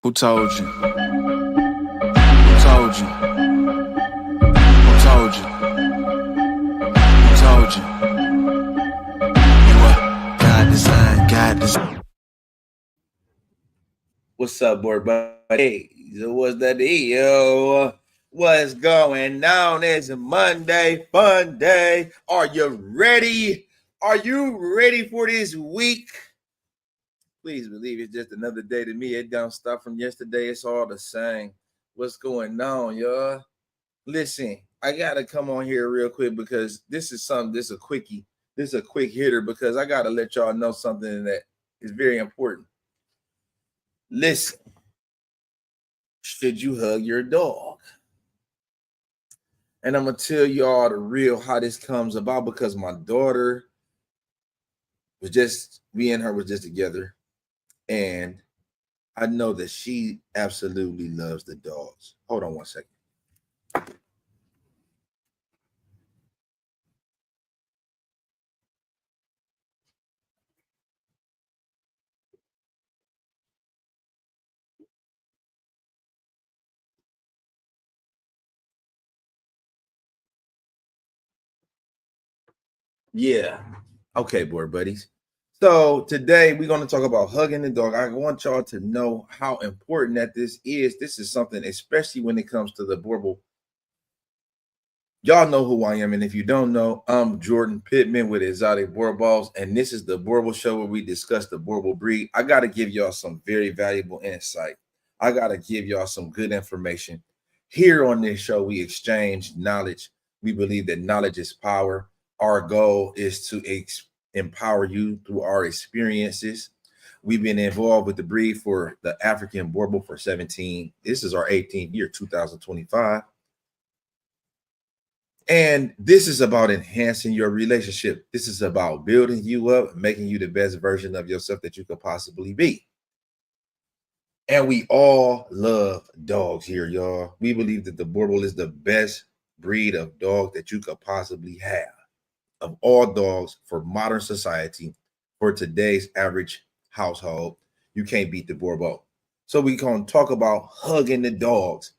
Who told you? Who told you? Who told you? Who told you? You what? God design, God design. What's up, board buddy? So what's the deal? What's going on? It's Monday, fun day. Are you ready? Are you ready for this week? Please believe it's just another day to me. It don't stop from yesterday. It's all the same. What's going on, y'all? Listen, I gotta come on here real quick because this is a quickie. This is a quick hitter because I gotta let y'all know something that is very important. Listen, should you hug your dog? And I'm gonna tell y'all the real how this comes about because my daughter was just me and her was just together, and I know that she absolutely loves the dogs. Hold on one second. Yeah. Okay, board buddies. So today we're going to talk about hugging the dog. I want y'all to know how important that this is. This is something, especially when it comes to the Borble. Y'all know who I am, and if you don't know, I'm Jordan Pittman with Exotic Borbals, and this is the Borble Show where we discuss the Borble breed. I got to give y'all some very valuable insight. I got to give y'all some good information. Here on this show, we exchange knowledge. We believe that knowledge is power. Our goal is to empower you through our experiences. We've been involved with the breed for the African Borble for 17. This is our 18th year, 2025. And this is about enhancing your relationship. This is about building you up, making you the best version of yourself that you could possibly be. And we all love dogs here, y'all. We believe that the Borble is the best breed of dog that you could possibly have. Of all dogs for modern society, for today's average household, you can't beat the Borble. So we gonna talk about hugging the dogs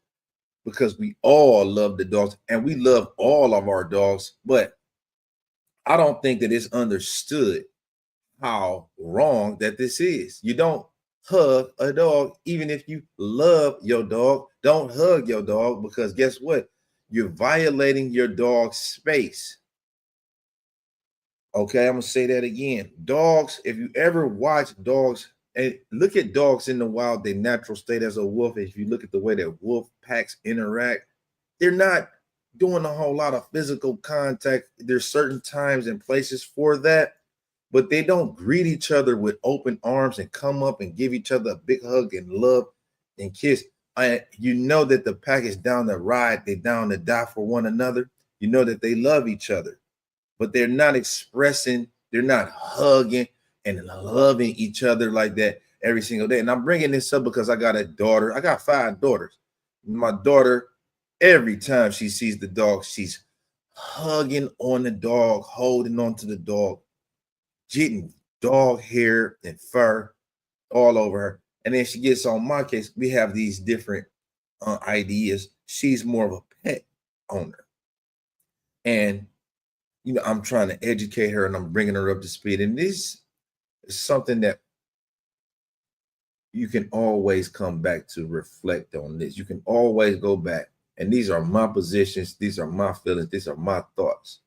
because we all love the dogs and we love all of our dogs, but I don't think that it's understood how wrong that this is. You don't hug a dog, even if you love your dog. Don't hug your dog because guess what? You're violating your dog's space. Okay, I'm gonna say that again. Dogs, if you ever watch dogs and look at dogs in the wild, their natural state as a wolf, if you look at the way that wolf packs interact, they're not doing a whole lot of physical contact. There's certain times and places for that, but they don't greet each other with open arms and come up and give each other a big hug and love and kiss. You know that the pack is down to ride, they're down to die for one another. You know that they love each other, but they're not expressing, they're not hugging and loving each other like that every single day. And I'm bringing this up because I got a daughter. I got 5 daughters. My daughter, every time she sees the dog, she's hugging on the dog, holding on to the dog, getting dog hair and fur all over her. And then she gets on my case. We have these different ideas. She's more of a pet owner. And I'm trying to educate her and I'm bringing her up to speed. And this is something that you can always come back to reflect on this. You can always go back. And these are my positions. These are my feelings. These are my thoughts.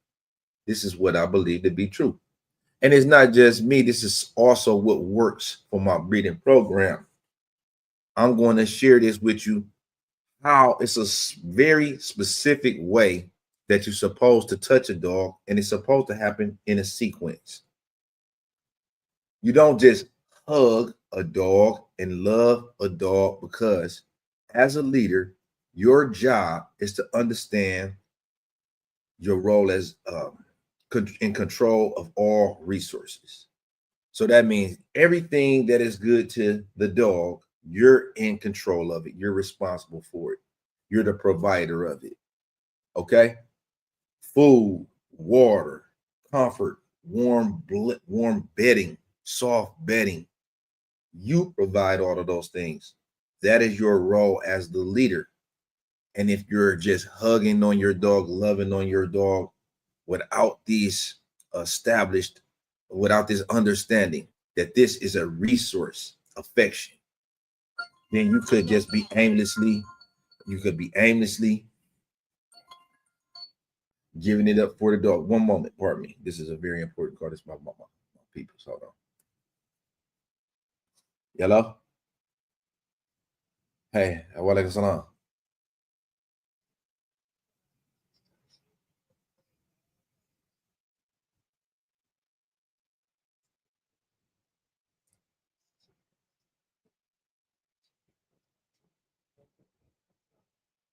This is what I believe to be true. And it's not just me. This is also what works for my breeding program. I'm going to share this with you how it's a very specific way that you're supposed to touch a dog, and it's supposed to happen in a sequence. You don't just hug a dog and love a dog because, as a leader, your job is to understand your role as in control of all resources. So that means everything that is good to the dog, you're in control of it. You're responsible for it. You're the provider of it. Okay? Food, water, comfort, warm bedding, soft bedding. You provide all of those things. That is your role as the leader. And if you're just hugging on your dog, loving on your dog without these established, without this understanding that this is a resource, affection, then you could just be aimlessly, you could be aimlessly giving it up for the dog. One moment, pardon me. This is a very important call. This is my people. Hold on. Hello? Hey, walaikum salam.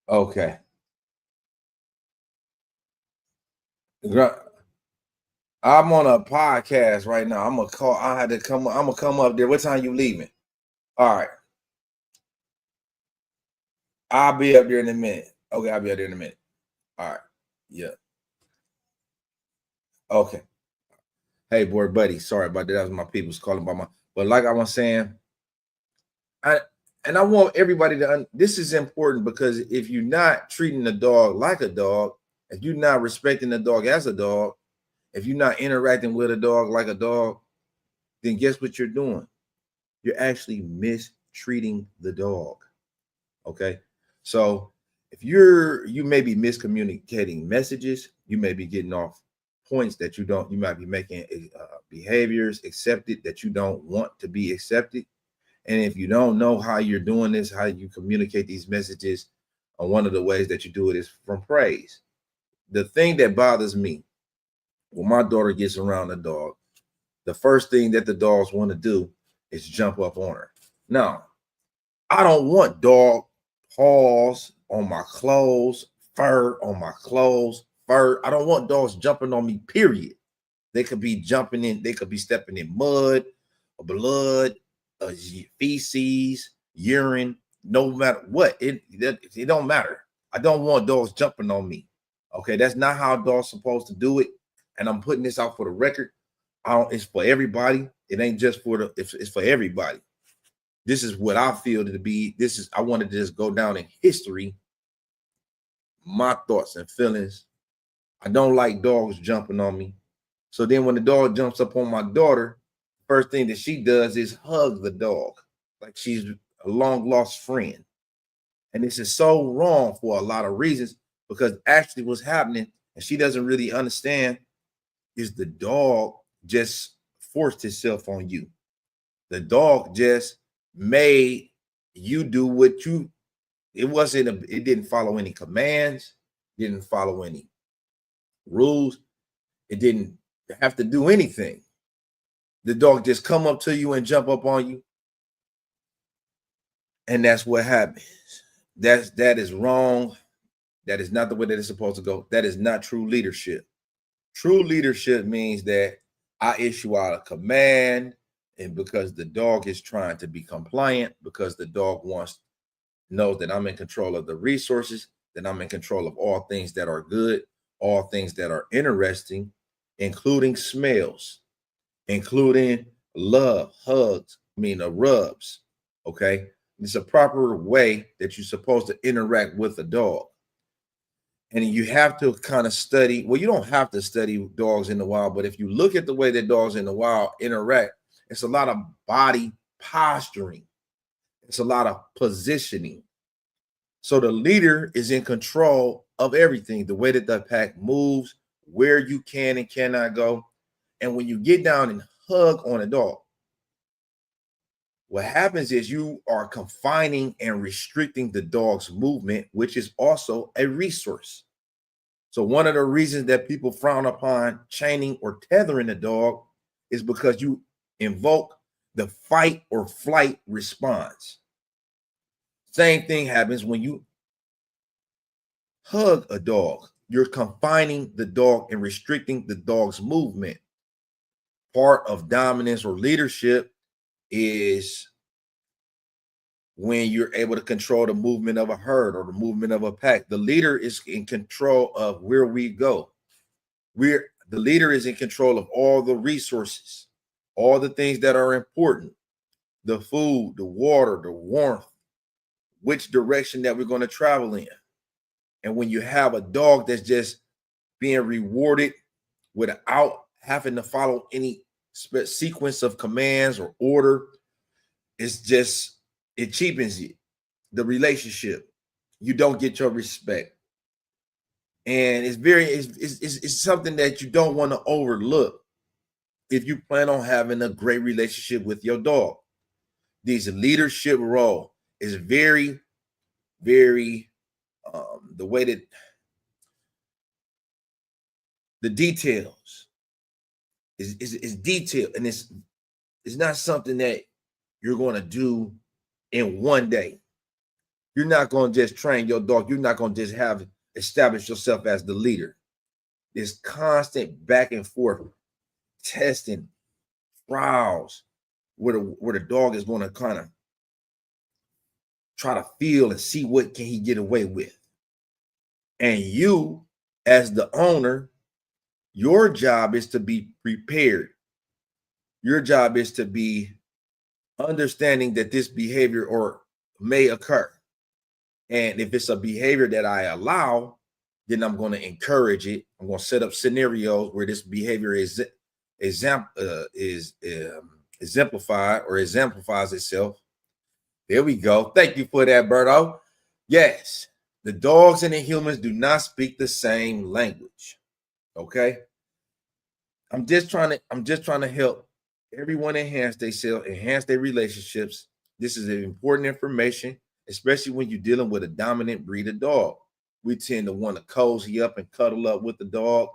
Okay. I'm on a podcast right now. I'm gonna call. I had to come. I'm gonna come up there. What time you leaving? All right. I'll be up there in a minute. Okay, I'll be up there in a minute. All right. Yeah. Okay. Hey, boy, buddy. Sorry about that. That was my people's calling by my. But like I was saying, I want everybody to. This is important because if you're not treating the dog like a dog, if you're not respecting the dog as a dog, if you're not interacting with a dog like a dog, then guess what you're doing? You're actually mistreating the dog. Okay. So if you may be miscommunicating messages, you may be getting off points that you might be making behaviors accepted that you don't want to be accepted. And if you don't know how you're doing this, how you communicate these messages, one of the ways that you do it is from praise. The thing that bothers me when my daughter gets around the dog, the first thing that the dogs want to do is jump up on her. Now, I don't want dog paws on my clothes, fur on my clothes, fur. I don't want dogs jumping on me, period. They could be jumping in, they could be stepping in mud, blood, feces, urine, no matter what. It don't matter. I don't want dogs jumping on me. Okay, that's not how dogs supposed to do it. And I'm putting this out for the record. It's for everybody. It ain't just for it's for everybody. This is what I feel to be. I wanted to just go down in history, my thoughts and feelings. I don't like dogs jumping on me. So then when the dog jumps up on my daughter, first thing that she does is hug the dog like she's a long lost friend. And this is so wrong for a lot of reasons, because actually what's happening, and she doesn't really understand, is the dog just forced itself on you. The dog just made you do what you, it didn't follow any commands, didn't follow any rules. It didn't have to do anything. The dog just come up to you and jump up on you. And that's what happens. That is wrong. That is not the way that it's supposed to go. That is not true leadership. True leadership means that I issue out a command, and because the dog is trying to be compliant, because the dog knows that I'm in control of the resources, that I'm in control of all things that are good, all things that are interesting, including smells, including love, hugs, rubs. Okay. It's a proper way that you're supposed to interact with a dog. And you have to kind of study. Well, you don't have to study dogs in the wild, but if you look at the way that dogs in the wild interact, it's a lot of body posturing. It's a lot of positioning. So the leader is in control of everything, the way that the pack moves, where you can and cannot go. And when you get down and hug on a dog, what happens is you are confining and restricting the dog's movement, which is also a resource. So one of the reasons that people frown upon chaining or tethering a dog is because you invoke the fight or flight response. Same thing happens when you hug a dog. You're confining the dog and restricting the dog's movement. Part of dominance or leadership is when you're able to control the movement of a herd or the movement of a pack. The leader is in control of where we go. The leader is in control of all the resources, all the things that are important, the food, the water, the warmth, which direction that we're going to travel in. And when you have a dog that's just being rewarded without having to follow any sequence of commands or order, it cheapens it, the relationship. You don't get your respect. And it's something that you don't want to overlook if you plan on having a great relationship with your dog. This leadership role is very, very, the way that the details is detailed, and it's not something that you're going to do in one day. You're not going to just train your dog. You're not going to just establish yourself as the leader. There's constant back and forth testing, trials, where the dog is going to kind of try to feel and see what can he get away with. And you, as the owner, your job is to be prepared. Your job is to be understanding that this behavior may occur. And if it's a behavior that I allow, then I'm going to encourage it. I'm going to set up scenarios where this behavior exemplifies itself. There we go. Thank you for that, Berto. Yes, the dogs and the humans do not speak the same language. Okay. I'm just trying to help everyone enhance themselves, enhance their relationships. This is important information, especially when you're dealing with a dominant breed of dog. We tend to want to cozy up and cuddle up with the dog,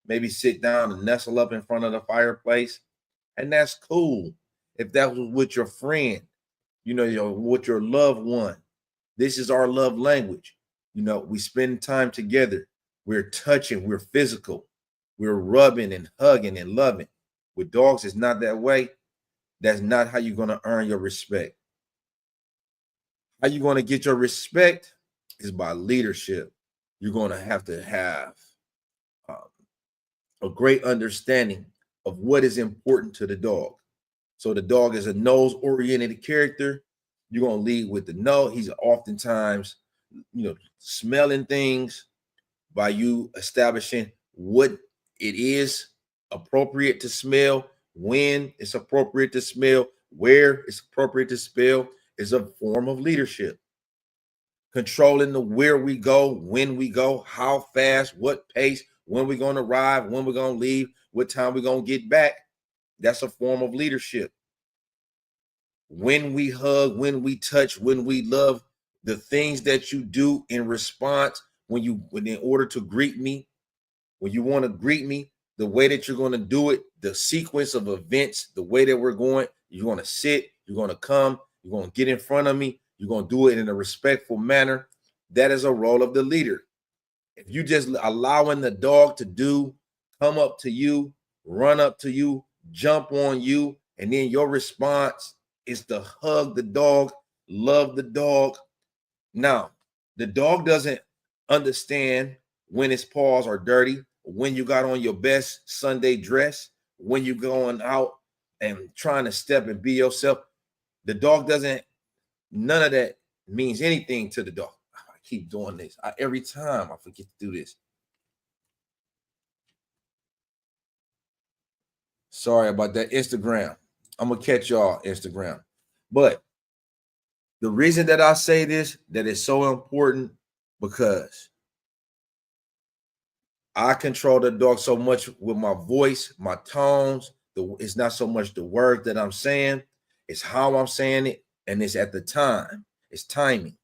maybe sit down and nestle up in front of the fireplace. And that's cool. If that was with your friend, with your loved one, this is our love language. We spend time together. We're touching, we're physical, we're rubbing and hugging and loving. With dogs, it's not that way. That's not how you're going to earn your respect. How you're going to get your respect is by leadership. You're going to have a great understanding of what is important to the dog. So the dog is a nose-oriented character. You're going to lead with the nose. He's oftentimes, smelling things by you establishing what it is appropriate to smell, when it's appropriate to smell, where it's appropriate to smell, is a form of leadership. Controlling the where we go, when we go, how fast, what pace, when we're going to arrive, when we're going to leave, what time we're going to get back. That's a form of leadership. When we hug, when we touch, when we love, the things that you do in response, when in order to greet me, when you want to greet me, the way that you're going to do it, the sequence of events, the way that we're going, you're going to sit, you're going to come, you're going to get in front of me, you're going to do it in a respectful manner. That is a role of the leader. If you just allowing the dog to come up to you, run up to you, jump on you, and then your response is to hug the dog, love the dog. Now, the dog doesn't understand when his paws are dirty, when you got on your best Sunday dress, when you're going out and trying to step and be yourself. The dog doesn't, none of that means anything to the dog. I keep doing this. Every time I forget to do this. Sorry about that. Instagram. I'm going to catch y'all Instagram. But the reason that I say this, that is so important, because I control the dog so much with my voice, my tones. It's not so much the word that I'm saying, it's how I'm saying it, and it's at the time. It's timing,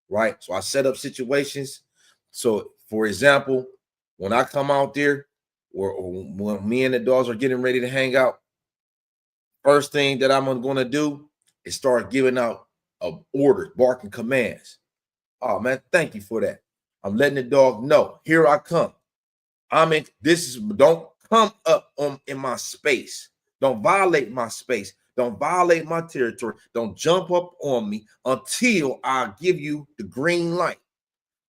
right? So I set up situations. So, for example, when I come out there, or when me and the dogs are getting ready to hang out, first thing that I'm going to do is start giving out orders, barking commands. Oh, man, thank you for that. I'm letting the dog know, here I come. Don't come up in my space. Don't violate my space. Don't violate my territory. Don't jump up on me until I give you the green light.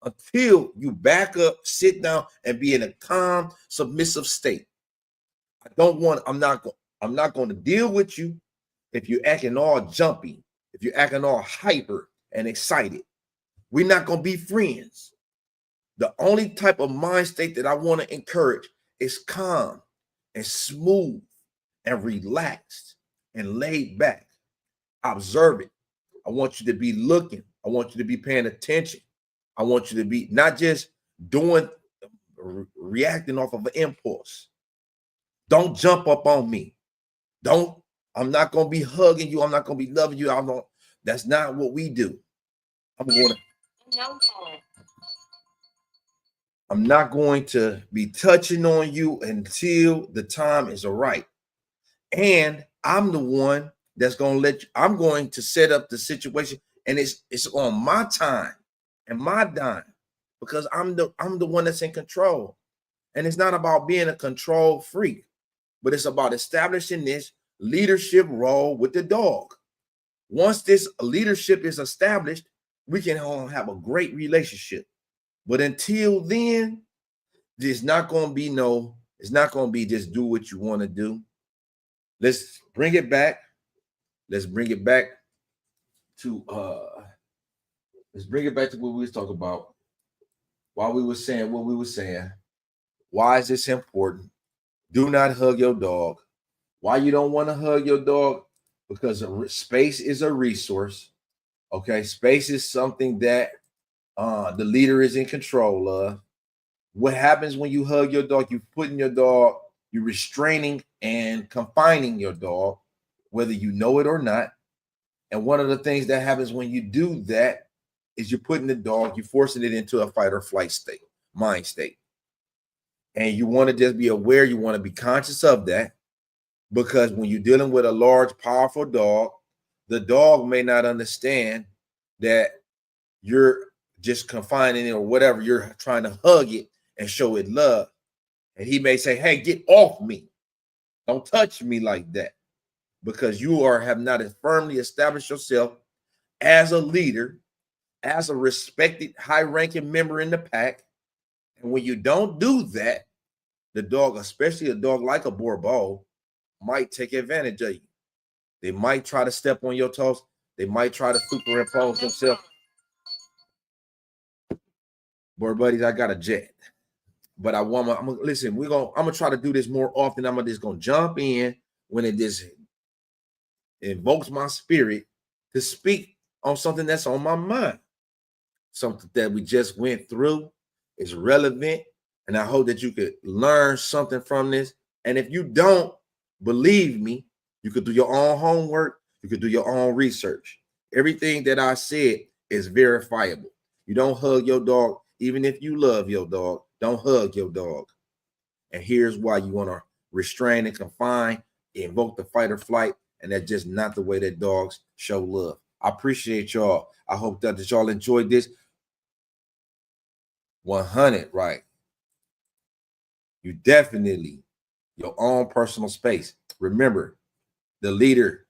Until you back up, sit down, and be in a calm, submissive state. I'm not going to deal with you if you're acting all jumpy, if you're acting all hyper and excited. We're not going to be friends. The only type of mind state that I want to encourage is calm and smooth and relaxed and laid back. Observe it. I want you to be looking. I want you to be paying attention. I want you to be not just reacting off of an impulse. Don't jump up on me. I'm not going to be hugging you. I'm not going to be loving you. That's not what we do. I'm not going to be touching on you until the time is right. And I'm the one that's going to I'm going to set up the situation, and it's on my time and my dime, because I'm the one that's in control. And it's not about being a control freak, but it's about establishing this leadership role with the dog. Once this leadership is established, we can have a great relationship. But until then, it's not going to be just do what you want to do. Let's bring it back. Let's bring it back to what we was talking about while we were saying what we were saying. Why is this important? Do not hug your dog. Why you don't want to hug your dog? Because space is a resource. Okay, space is something that the leader is in control of. What happens when you hug your dog? You're restraining and confining your dog, whether you know it or not. And one of the things that happens when you do that is you're forcing it into a fight or flight state, mind state. And you want to just be aware, you want to be conscious of that, because when you're dealing with a large, powerful dog, the dog may not understand that you're just confining it or whatever. You're trying to hug it and show it love. And he may say, hey, get off me. Don't touch me like that. Because you have not firmly established yourself as a leader, as a respected, high-ranking member in the pack. And when you don't do that, the dog, especially a dog like a Boerboel, might take advantage of you. They might try to step on your toes. They might try to superimpose themselves. Boy, buddies, I got a jet. But I'm gonna try to do this more often. I'm just gonna jump in when it just invokes my spirit to speak on something that's on my mind. Something that we just went through is relevant. And I hope that you could learn something from this. And if you don't, believe me, you could do your own homework. You could do your own research. Everything that I said is verifiable. You don't hug your dog, even if you love your dog. Don't hug your dog. And here's why: you want to restrain and confine, invoke the fight or flight, and that's just not the way that dogs show love. I appreciate y'all. I hope that y'all enjoyed this. 100, right? You definitely your own personal space. Remember, the leader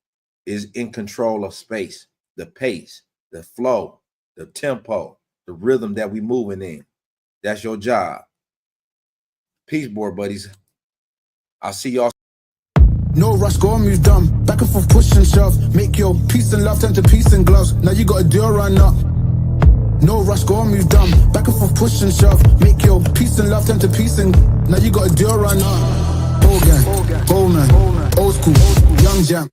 is in control of space, the pace, the flow, the tempo, the rhythm that we moving in. That's your job. Peace, board buddies. I'll see y'all. No rush, go and move dumb. Back and forth, push and shove. Make your peace and love turn to peace and gloves. Now you got a deal run up. No rush, go and move dumb. Back and forth, push and shove. Make your peace and love turn to peace and now you got a deal run up. Old gang, old man, old school, young jam.